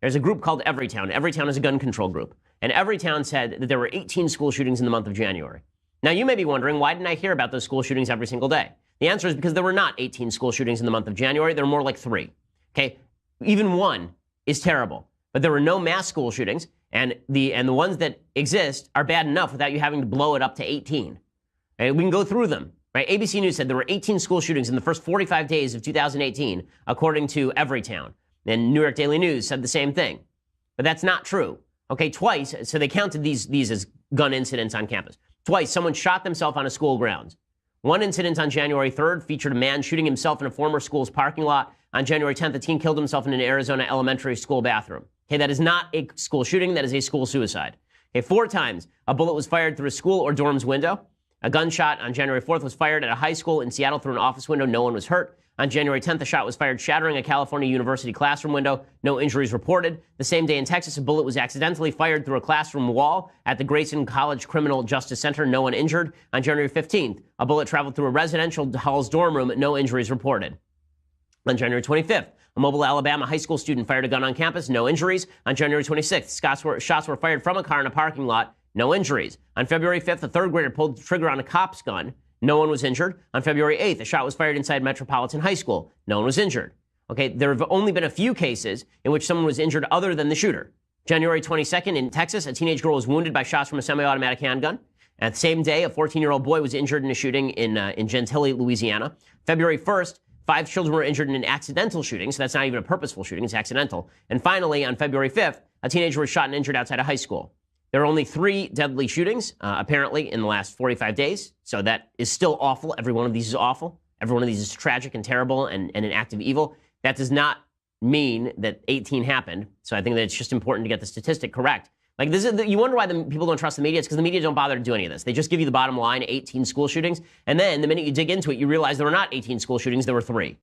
There's a group called Everytown. Everytown is a gun control group. And Everytown said that there were 18 school shootings in the month of January. Now, you may be wondering, why didn't I hear about those school shootings every single day? The answer is because there were not 18 school shootings in the month of January. There were more like 3. Okay? Even one is terrible. But there were no mass school shootings, and the ones that exist are bad enough without you having to blow it up to 18. Okay? We can go through them. Right? ABC News said there were 18 school shootings in the first 45 days of 2018, according to Everytown. And New York Daily News said the same thing. But that's not true. Okay, twice, so they counted these as gun incidents on campus. Twice, someone shot themselves on a school grounds. One incident on January 3rd featured a man shooting himself in a former school's parking lot. On January 10th, a teen killed himself in an Arizona elementary school bathroom. Okay, that is not a school shooting. That is a school suicide. Okay, 4 times, a bullet was fired through a school or dorm's window. A gunshot on January 4th was fired at a high school in Seattle through an office window. No one was hurt. On January 10th, a shot was fired shattering a California University classroom window. No injuries reported. The same day in Texas, a bullet was accidentally fired through a classroom wall at the Grayson College Criminal Justice Center. No one injured. On January 15th, a bullet traveled through a residential hall's dorm room. No injuries reported. On January 25th, a Mobile, Alabama high school student fired a gun on campus. No injuries. On January 26th, shots were fired from a car in a parking lot. No injuries. On February 5th, a 3rd grader pulled the trigger on a cop's gun. No one was injured. On February 8th, a shot was fired inside Metropolitan High School. No one was injured. Okay, there have only been a few cases in which someone was injured other than the shooter. January 22nd in Texas, a teenage girl was wounded by shots from a semi-automatic handgun. At the same day, a 14-year-old boy was injured in a shooting in Gentilly, Louisiana. February 1st, 5 children were injured in an accidental shooting, so that's not even a purposeful shooting, it's accidental. And finally, on February 5th, a teenager was shot and injured outside a high school. There are only 3 deadly shootings, apparently, in the last 45 days. So that is still awful. Every one of these is awful. Every one of these is tragic and terrible and an act of evil. That does not mean that 18 happened. So I think that it's just important to get the statistic correct. Like, this is you wonder why people don't trust the media. It's because the media don't bother to do any of this. They just give you the bottom line, 18 school shootings. And then the minute you dig into it, you realize there were not 18 school shootings. There were 3.